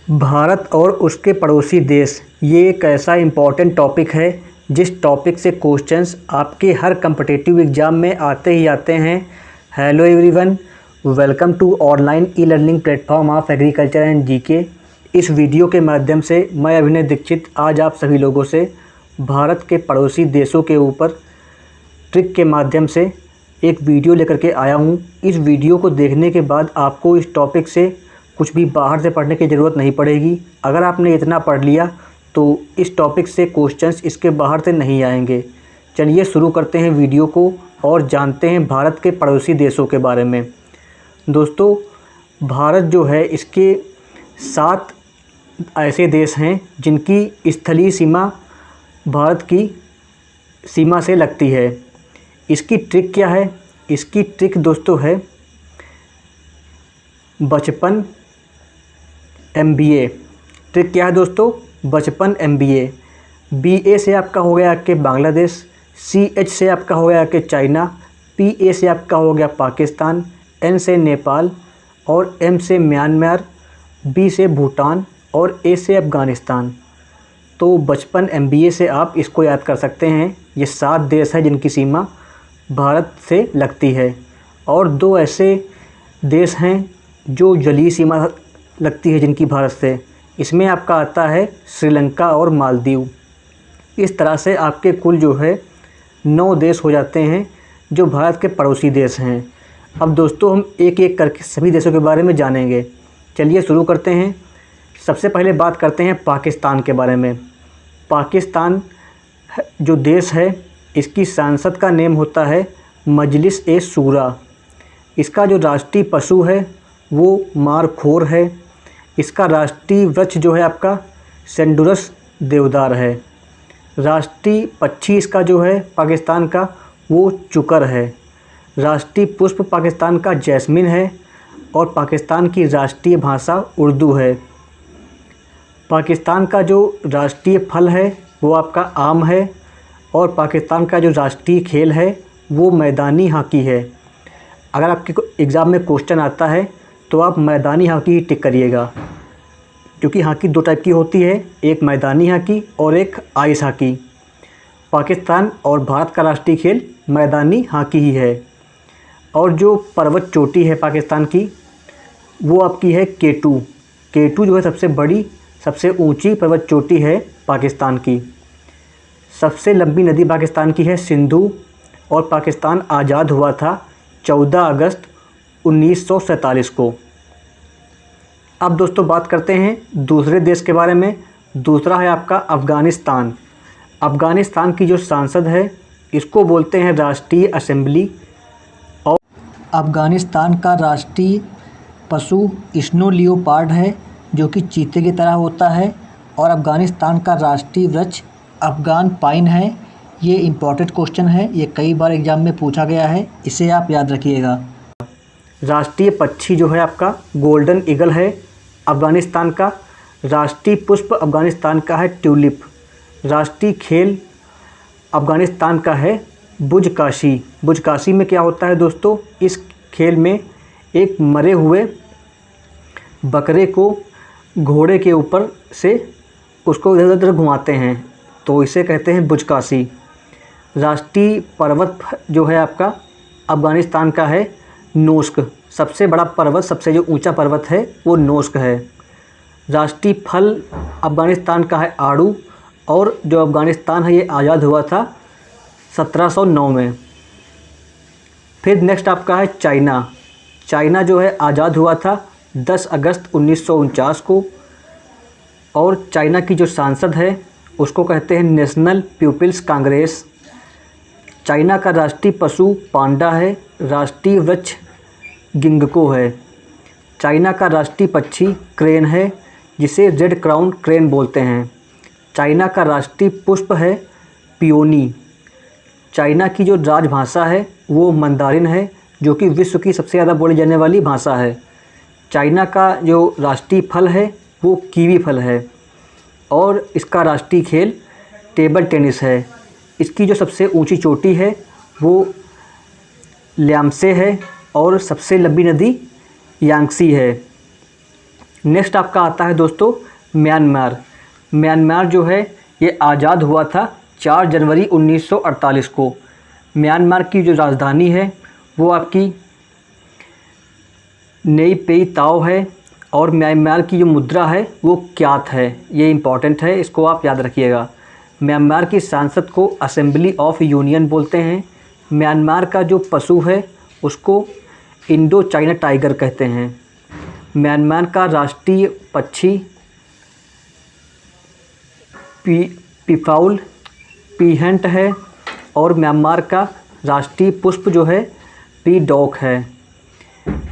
भारत और उसके पड़ोसी देश, ये एक ऐसा इम्पॉर्टेंट टॉपिक है जिस टॉपिक से क्वेश्चंस आपके हर कम्पिटिटिव एग्ज़ाम में आते ही आते हैं। Hello everyone, welcome to online e learning platform of agriculture and GK. इस वीडियो के माध्यम से मैं अभिनय दीक्षित आज आप सभी लोगों से भारत के पड़ोसी देशों के ऊपर ट्रिक के माध्यम से एक वीडियो लेकर के आया हूँ। इस वीडियो को देखने के बाद आपको इस टॉपिक से कुछ भी बाहर से पढ़ने की ज़रूरत नहीं पड़ेगी। अगर आपने इतना पढ़ लिया तो इस टॉपिक से क्वेश्चंस इसके बाहर से नहीं आएंगे। चलिए शुरू करते हैं वीडियो को और जानते हैं भारत के पड़ोसी देशों के बारे में। दोस्तों, भारत जो है इसके 7 ऐसे देश हैं जिनकी स्थलीय सीमा भारत की सीमा से लगती है। इसकी ट्रिक क्या है? इसकी ट्रिक दोस्तों है 55 MBA। ट्रिक क्या है दोस्तों? 55 MBA। BA से आपका हो गया कि बांग्लादेश, CH से आपका हो गया कि चाइना, PA से आपका हो गया पाकिस्तान, N से नेपाल और M से म्यांमार, B से भूटान और A से अफ़गानिस्तान। तो 55 MBA से आप इसको याद कर सकते हैं। ये 7 देश हैं जिनकी सीमा भारत से लगती है। और 2 ऐसे देश हैं जो जलीय सीमा लगती है जिनकी भारत से, इसमें आपका आता है श्रीलंका और मालदीव। इस तरह से आपके कुल जो है 9 देश हो जाते हैं जो भारत के पड़ोसी देश हैं। अब दोस्तों हम एक एक करके सभी देशों के बारे में जानेंगे। चलिए शुरू करते हैं। सबसे पहले बात करते हैं पाकिस्तान के बारे में। पाकिस्तान जो देश है इसकी संसद का नेम होता है मजलिस ए शूरा। इसका जो राष्ट्रीय पशु है वो मारखोर है। इसका राष्ट्रीय वृक्ष जो है आपका सेंडुरस देवदार है। राष्ट्रीय पक्षी इसका जो है पाकिस्तान का वो चुकर है। राष्ट्रीय पुष्प पाकिस्तान का जैस्मिन है और पाकिस्तान की राष्ट्रीय भाषा उर्दू है। पाकिस्तान का जो राष्ट्रीय फल है वो आपका आम है और पाकिस्तान का जो राष्ट्रीय खेल है वो मैदानी हॉकी है। अगर आपके एग्ज़ाम में क्वेश्चन आता है तो आप मैदानी हॉकी ही टिक करिएगा, क्योंकि हॉकी 2 टाइप की होती है, एक मैदानी हॉकी और एक आइस हॉकी। पाकिस्तान और भारत का राष्ट्रीय खेल मैदानी हॉकी ही है। और जो पर्वत चोटी है पाकिस्तान की वो आपकी है K2। K2 जो है सबसे बड़ी सबसे ऊंची पर्वत चोटी है पाकिस्तान की। सबसे लंबी नदी पाकिस्तान की है सिंधु और पाकिस्तान आज़ाद हुआ था 14 अगस्त 1947 को। अब दोस्तों बात करते हैं दूसरे देश के बारे में। दूसरा है आपका अफ़गानिस्तान। अफ़गानिस्तान की जो संसद है इसको बोलते हैं राष्ट्रीय असेंबली। और अफ़गानिस्तान का राष्ट्रीय पशु स्नो लियोपार्ड है जो कि चीते की तरह होता है। और अफ़गानिस्तान का राष्ट्रीय वृक्ष अफ़गान पाइन है। ये इम्पॉर्टेंट क्वेश्चन है, ये कई बार एग्जाम में पूछा गया है, इसे आप याद रखिएगा। राष्ट्रीय पक्षी जो है आपका गोल्डन ईगल है अफ़गानिस्तान का। राष्ट्रीय पुष्प अफ़गानिस्तान का है ट्यूलिप। राष्ट्रीय खेल अफ़गानिस्तान का है बुजकाशी। बुजकाशी में क्या होता है दोस्तों? इस खेल में एक मरे हुए बकरे को घोड़े के ऊपर से उसको इधर उधर घुमाते हैं, तो इसे कहते हैं बुजकाशी। राष्ट्रीय पर्वत जो है आपका अफ़गानिस्तान का है नोस्क। सबसे बड़ा पर्वत, सबसे जो ऊंचा पर्वत है वो नोस्क है। राष्ट्रीय फल अफ़गानिस्तान का है आड़ू। और जो अफ़गानिस्तान है ये आज़ाद हुआ था 1709 में। फिर नेक्स्ट आपका है चाइना। चाइना जो है आज़ाद हुआ था 10 अगस्त 1949 को। और चाइना की जो सांसद है उसको कहते हैं नेशनल पीपल्स कांग्रेस। चाइना का राष्ट्रीय पशु पांडा है। राष्ट्रीय वृक्ष गिंगको है। चाइना का राष्ट्रीय पक्षी क्रेन है जिसे रेड क्राउन क्रेन बोलते हैं। चाइना का राष्ट्रीय पुष्प है पियोनी। चाइना की जो राजभाषा है वो मंदारिन है जो कि विश्व की सबसे ज़्यादा बोली जाने वाली भाषा है। चाइना का जो राष्ट्रीय फल है वो कीवी फल है। और इसका राष्ट्रीय खेल टेबल टेनिस है। इसकी जो सबसे ऊंची चोटी है वो ल्याम्से है और सबसे लंबी नदी यांगसी है। नेक्स्ट आपका आता है दोस्तों म्यांमार। म्यांमार जो है ये आज़ाद हुआ था 4 जनवरी 1948 को। म्यांमार की जो राजधानी है वो आपकी नई पेई ताओ है और म्यांमार की जो मुद्रा है वो क्यात है। ये इम्पॉर्टेंट है, इसको आप याद रखिएगा। म्यांमार की संसद को असेंबली ऑफ यूनियन बोलते हैं। म्यांमार का जो पशु है उसको इंडो चाइना टाइगर कहते हैं। म्यांमार का राष्ट्रीय पक्षी पीफाउल पीहंट है और म्यांमार का राष्ट्रीय पुष्प जो है पीडॉक है।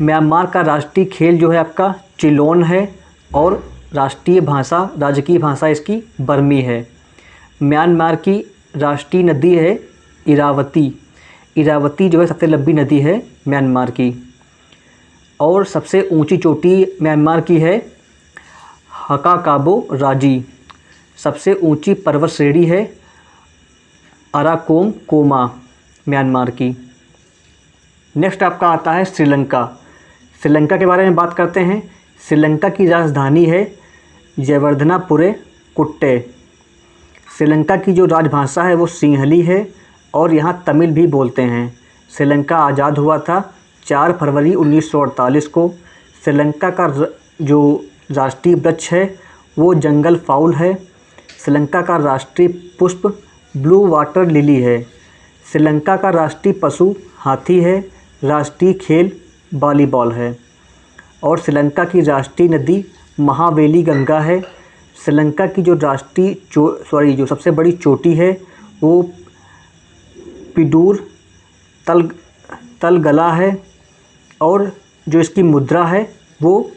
म्यांमार का राष्ट्रीय खेल जो है आपका चिलोन है और राष्ट्रीय भाषा राजकीय भाषा इसकी बर्मी है। म्यांमार की राष्ट्रीय नदी है इरावती। इरावती जो है सबसे लंबी नदी है म्यांमार की। और सबसे ऊंची चोटी म्यांमार की है हकाकाबो राजी। सबसे ऊंची पर्वत श्रेणी है अराकोम कोमा म्यांमार की। नेक्स्ट आपका आता है श्रीलंका। श्रीलंका के बारे में बात करते हैं। श्रीलंका की राजधानी है जयवर्धनापुरे कुट्टे। श्रीलंका की जो राजभाषा है वो सिंहली है और यहाँ तमिल भी बोलते हैं। श्रीलंका आज़ाद हुआ था 4 फरवरी 1948 को। श्रीलंका का जो राष्ट्रीय वृक्ष है वो जंगल फाउल है। श्रीलंका का राष्ट्रीय पुष्प ब्लू वाटर लिली है। श्रीलंका का राष्ट्रीय पशु हाथी है। राष्ट्रीय खेल वॉलीबॉल है और श्रीलंका की राष्ट्रीय नदी महावेली गंगा है। श्रीलंका की जो राष्ट्रीय जो सबसे बड़ी चोटी है वो पिडूर तलगला है और जो इसकी मुद्रा है वो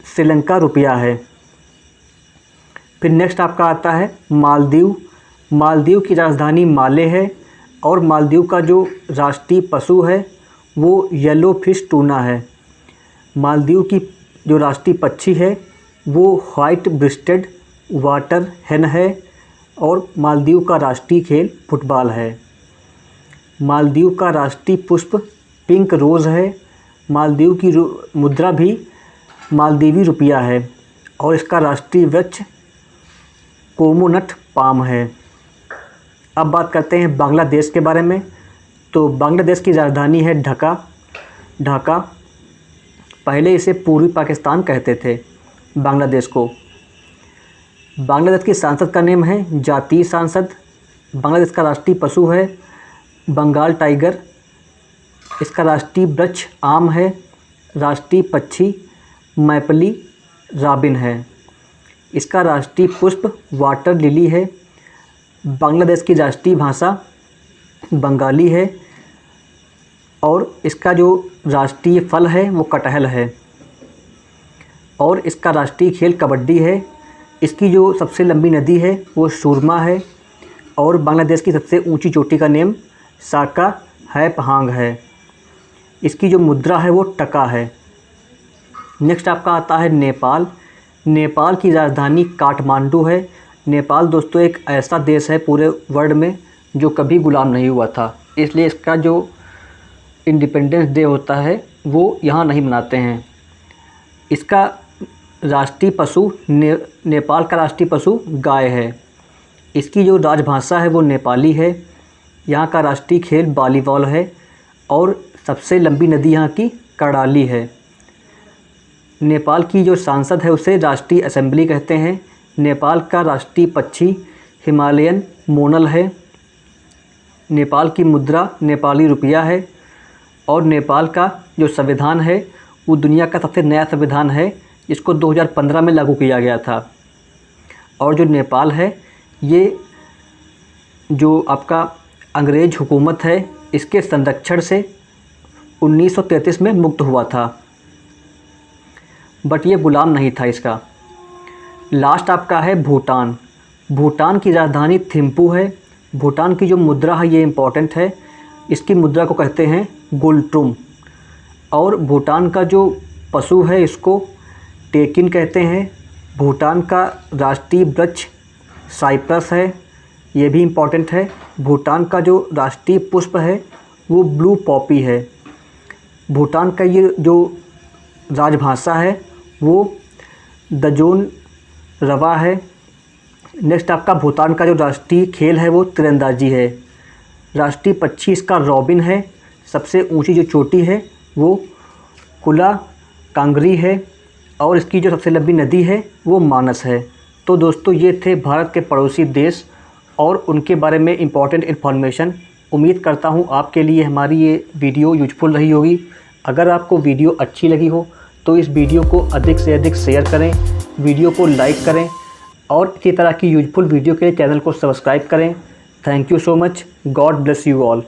श्रीलंका रुपया है। फिर नेक्स्ट आपका आता है मालदीव। मालदीव की राजधानी माले है और मालदीव का जो राष्ट्रीय पशु है वो येलो फिश टूना है। मालदीव की जो राष्ट्रीय पक्षी है वो वाइट ब्रेस्टेड वाटर हेन है और मालदीव का राष्ट्रीय खेल फुटबॉल है। मालदीव का राष्ट्रीय पुष्प पिंक रोज़ है। मालदीव की मुद्रा भी मालदीवी रुपया है और इसका राष्ट्रीय वृक्ष कोकोनट पाम है। अब बात करते हैं बांग्लादेश के बारे में। तो बांग्लादेश की राजधानी है ढाका। पहले इसे पूर्वी पाकिस्तान कहते थे बांग्लादेश को। बांग्लादेश की संसद का नाम है जातीय संसद। बांग्लादेश का राष्ट्रीय पशु है बंगाल टाइगर। इसका राष्ट्रीय वृक्ष आम है। राष्ट्रीय पक्षी मैपली रॉबिन है। इसका राष्ट्रीय पुष्प वाटर लिली है। बांग्लादेश की राष्ट्रीय भाषा बंगाली है और इसका जो राष्ट्रीय फल है वो कटहल है और इसका राष्ट्रीय खेल कबड्डी है। इसकी जो सबसे लंबी नदी है वो सुरमा है और बांग्लादेश की सबसे ऊंची चोटी का नेम साका है पहांग है। इसकी जो मुद्रा है वो टका है। नेक्स्ट आपका आता है नेपाल। नेपाल की राजधानी काठमांडू है। नेपाल दोस्तों एक ऐसा देश है पूरे वर्ल्ड में जो कभी गुलाम नहीं हुआ था, इसलिए इसका जो इंडिपेंडेंस डे होता है वो यहाँ नहीं मनाते हैं। इसका राष्ट्रीय पशु नेपाल का राष्ट्रीय पशु गाय है। इसकी जो राजभाषा है वो नेपाली है। यहाँ का राष्ट्रीय खेल वॉलीबॉल है और सबसे लंबी नदी यहाँ की कर्णाली है। नेपाल की जो सांसद है उसे राष्ट्रीय असेंबली कहते हैं। नेपाल का राष्ट्रीय पक्षी हिमालयन मोनल है। नेपाल की मुद्रा नेपाली रुपया है और नेपाल का जो संविधान है वो दुनिया का सबसे नया संविधान है, इसको 2015 में लागू किया गया था। और जो नेपाल है ये जो आपका अंग्रेज़ हुकूमत है इसके संरक्षण से 1933 में मुक्त हुआ था, बट ये ग़ुलाम नहीं था इसका। लास्ट आपका है भूटान। भूटान की राजधानी थिम्पू है। भूटान की जो मुद्रा है ये इम्पॉर्टेंट है। इसकी मुद्रा को कहते हैं गुलट्रुम। और भूटान का जो पशु है इसको टेकिन कहते हैं। भूटान का राष्ट्रीय वृक्ष साइप्रस है, ये भी इम्पॉर्टेंट है। भूटान का जो राष्ट्रीय पुष्प है वो ब्लू पॉपी है। भूटान का ये जो राजभाषा है वो दजोन रवा है। नेक्स्ट आपका भूटान का जो राष्ट्रीय खेल है वो तीरंदाजी है। राष्ट्रीय पक्षी इसका रॉबिन है। सबसे ऊंची जो चोटी है वो कुला कांगरी है और इसकी जो सबसे लंबी नदी है वो मानस है। तो दोस्तों ये थे भारत के पड़ोसी देश और उनके बारे में इम्पॉर्टेंट इन्फॉर्मेशन। उम्मीद करता हूँ आपके लिए हमारी ये वीडियो यूजफुल रही होगी। अगर आपको वीडियो अच्छी लगी हो तो इस वीडियो को अधिक से अधिक शेयर करें, वीडियो को लाइक करें और इसी तरह की यूजफुल वीडियो के लिए चैनल को सब्सक्राइब करें। Thank you so much. God bless you all.